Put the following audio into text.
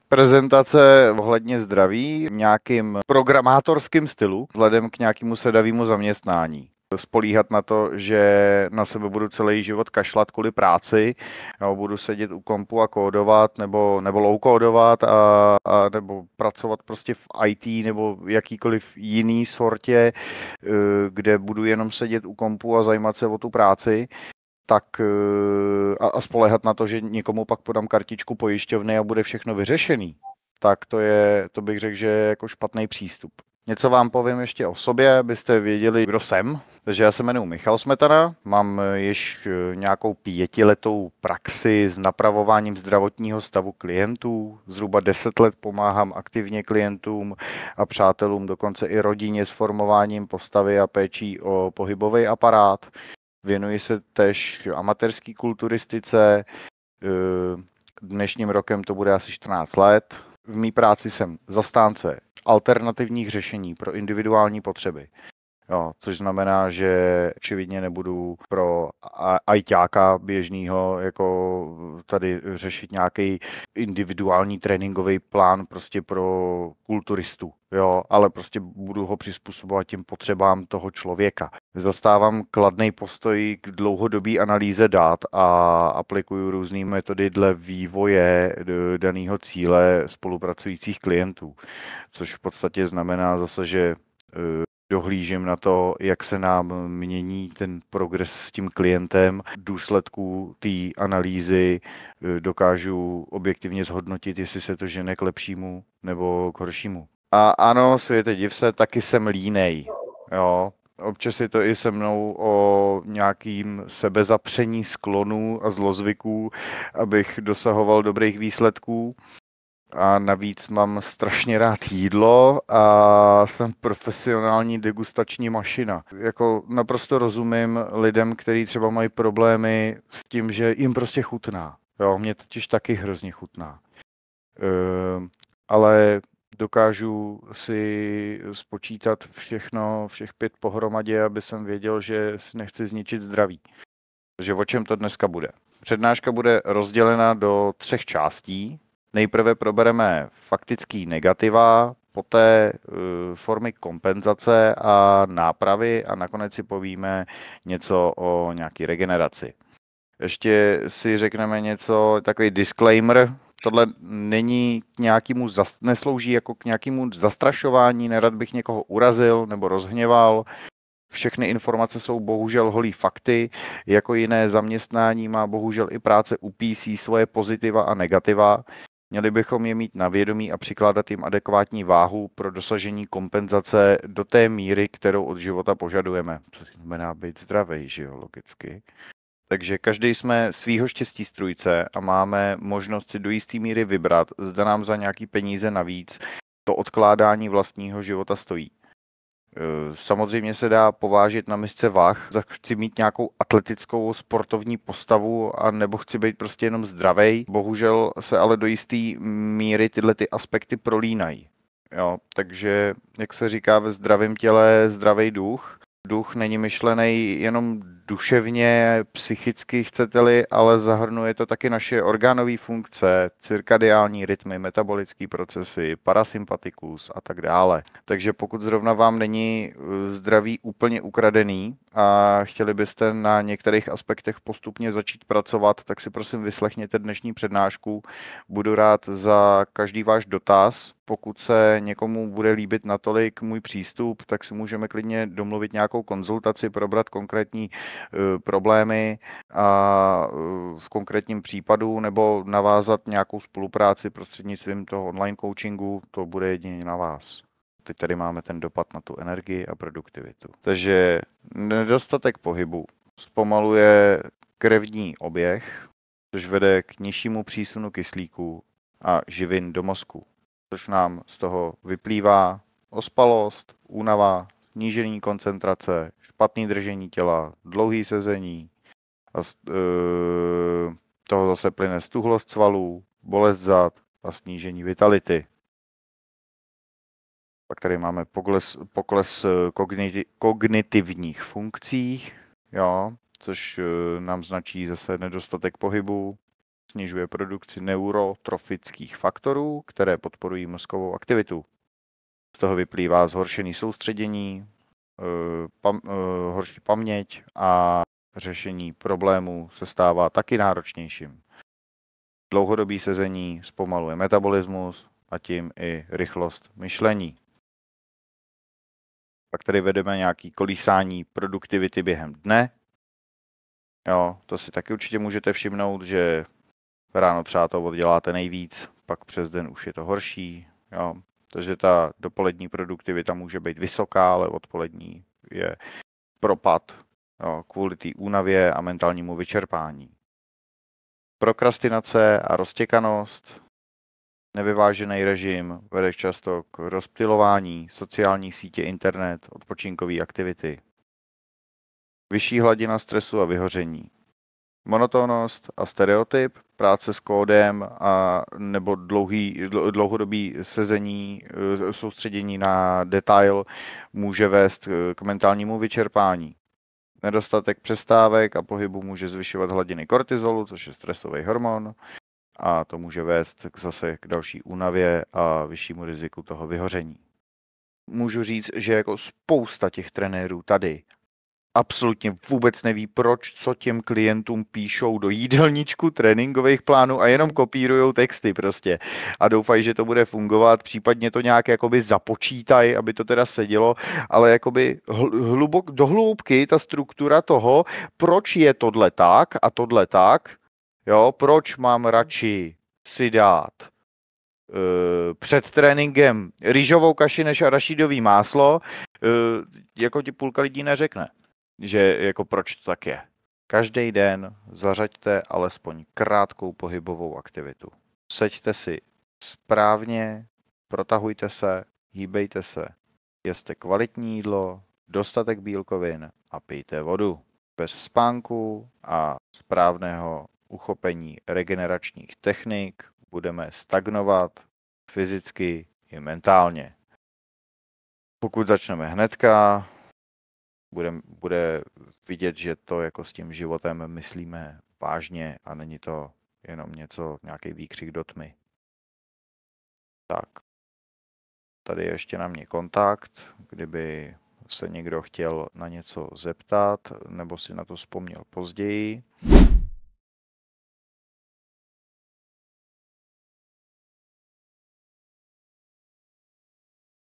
Prezentace ohledně zdraví v nějakým programátorským stylu vzhledem k nějakému sedavému zaměstnání. Spolíhat na to, že na sebe budu celý život kašlat kvůli práci, jo, budu sedět u kompu a kódovat nebo low kódovat nebo pracovat prostě v IT nebo jakýkoliv jiný sortě, kde budu jenom sedět u kompu a zajímat se o tu práci, tak a spoléhat na to, že někomu pak podám kartičku pojišťovny a bude všechno vyřešený, tak to bych řekl, že je jako špatný přístup. Něco vám povím ještě o sobě, abyste věděli, kdo jsem. Takže já se jmenuji Michal Smetana, mám již nějakou 5letou praxi s napravováním zdravotního stavu klientů. Zhruba 10 let pomáhám aktivně klientům a přátelům, dokonce i rodině s formováním postavy a péčí o pohybový aparát. Věnuji se též amatérské kulturistice. Dnešním rokem to bude asi 14 let. V mý práci jsem zastánce alternativních řešení pro individuální potřeby. Jo, což znamená, že očividně nebudu pro ajťáka běžného jako tady řešit nějaký individuální tréninkový plán prostě pro kulturistu, jo, ale prostě budu ho přizpůsobovat těm potřebám toho člověka. Zastávám kladný postoj k dlouhodobé analýze dat a aplikuju různé metody dle vývoje daného cíle spolupracujících klientů, což v podstatě znamená zase, že dohlížím na to, jak se nám mění ten progres s tím klientem. V důsledku té analýzy dokážu objektivně zhodnotit, jestli se to žene k lepšímu nebo k horšímu. A ano, světe div se, taky jsem línej. Jo. Občas je to i se mnou o nějakým sebezapření sklonů a zlozvyků, abych dosahoval dobrých výsledků. A navíc mám strašně rád jídlo a jsem profesionální degustační mašina. Jako naprosto rozumím lidem, kteří třeba mají problémy s tím, že jim prostě chutná. Jo, mě totiž taky hrozně chutná. Ale dokážu si spočítat všech 5 pohromadě, aby jsem věděl, že si nechci zničit zdraví. Takže o čem to dneska bude? Přednáška bude rozdělena do 3 částí. Nejprve probereme faktický negativa, poté formy kompenzace a nápravy a nakonec si povíme něco o nějaké regeneraci. Ještě si řekneme něco, takový disclaimer. Tohle není k nějakému, neslouží jako k nějakému zastrašování, nerad bych někoho urazil nebo rozhněval. Všechny informace jsou bohužel holý fakty, jako jiné zaměstnání má bohužel i práce u PC svoje pozitiva a negativa. Měli bychom je mít na vědomí a přikládat jim adekvátní váhu pro dosažení kompenzace do té míry, kterou od života požadujeme. To znamená být zdravý, že jo, logicky. Takže každý jsme svýho štěstí strůjce a máme možnost si do jisté míry vybrat, zda nám za nějaký peníze navíc to odkládání vlastního života stojí. Samozřejmě se dá povážit na misce vah, chci mít nějakou atletickou sportovní postavu a nebo chci být prostě jenom zdravej. Bohužel se ale do jisté míry tyhle ty aspekty prolínají. Jo, takže, jak se říká ve zdravém těle, zdravý duch. Duch není myšlený jenom duševně, psychicky chcete-li, ale zahrnuje to taky naše orgánové funkce, cirkadiální rytmy, metabolické procesy, parasympatikus a tak dále. Takže pokud zrovna vám není zdraví úplně ukradený a chtěli byste na některých aspektech postupně začít pracovat, tak si prosím vyslechněte dnešní přednášku. Budu rád za každý váš dotaz. Pokud se někomu bude líbit natolik můj přístup, tak si můžeme klidně domluvit nějakou konzultaci, probrat konkrétní problémy a v konkrétním případu nebo navázat nějakou spolupráci prostřednictvím toho online coachingu, to bude jedině na vás. Teď tady máme ten dopad na tu energii a produktivitu. Takže nedostatek pohybu zpomaluje krevní oběh, což vede k nižšímu přísunu kyslíku a živin do mozku, což nám z toho vyplývá ospalost, únava, snížení koncentrace, špatné držení těla, dlouhý sezení a toho zase plyne stuhlost svalů, bolest zad a snížení vitality. Pak tady máme pokles kognitivních funkcí, jo, což nám značí zase nedostatek pohybu. snižuje produkci neurotrofických faktorů, které podporují mozkovou aktivitu. Z toho vyplývá zhoršený soustředění, horší paměť a řešení problémů se stává taky náročnějším. Dlouhodobý sezení zpomaluje metabolismus a tím i rychlost myšlení. Pak tady vedeme nějaký kolísání produktivity během dne. Jo, to si taky určitě můžete všimnout, že ráno třeba to odděláte nejvíc, pak přes den už je to horší. Jo. Takže ta dopolední produktivita může být vysoká, ale odpolední je propad, jo, kvůli té únavě a mentálnímu vyčerpání. Prokrastinace a roztěkanost, nevyvážený režim vede často k rozptylování, sociální sítě, internet, odpočinkové aktivity. Vyšší hladina stresu a vyhoření. Monotónnost a stereotyp, práce s kódem a nebo dlouhodobý sezení, soustředění na detail může vést k mentálnímu vyčerpání. Nedostatek přestávek a pohybu může zvyšovat hladiny kortizolu, což je stresový hormon, a to může vést zase k další únavě a vyššímu riziku toho vyhoření. Můžu říct, že jako spousta těch trenérů tady absolutně vůbec neví, co těm klientům píšou do jídelníčku tréninkových plánů a jenom kopírujou texty prostě. A doufají, že to bude fungovat, případně to nějak jakoby započítají, aby to teda sedělo, ale jakoby do hloubky ta struktura toho, proč je tohle tak a tohle tak, jo, proč mám radši si dát před tréninkem rýžovou kaši než arašidový máslo, jako ti půlka lidí neřekne, že jako proč to tak je. Každý den zařaďte alespoň krátkou pohybovou aktivitu. Seďte si správně, protahujte se, hýbejte se, jeste kvalitní jídlo, dostatek bílkovin a pijte vodu. Bez spánku a správného uchopení regeneračních technik budeme stagnovat fyzicky i mentálně. Pokud začneme hnedka, bude vidět, že to jako s tím životem myslíme vážně a není to jenom nějaký výkřik do tmy. Tak, tady je ještě na mě kontakt, kdyby se někdo chtěl na něco zeptat nebo si na to vzpomněl později.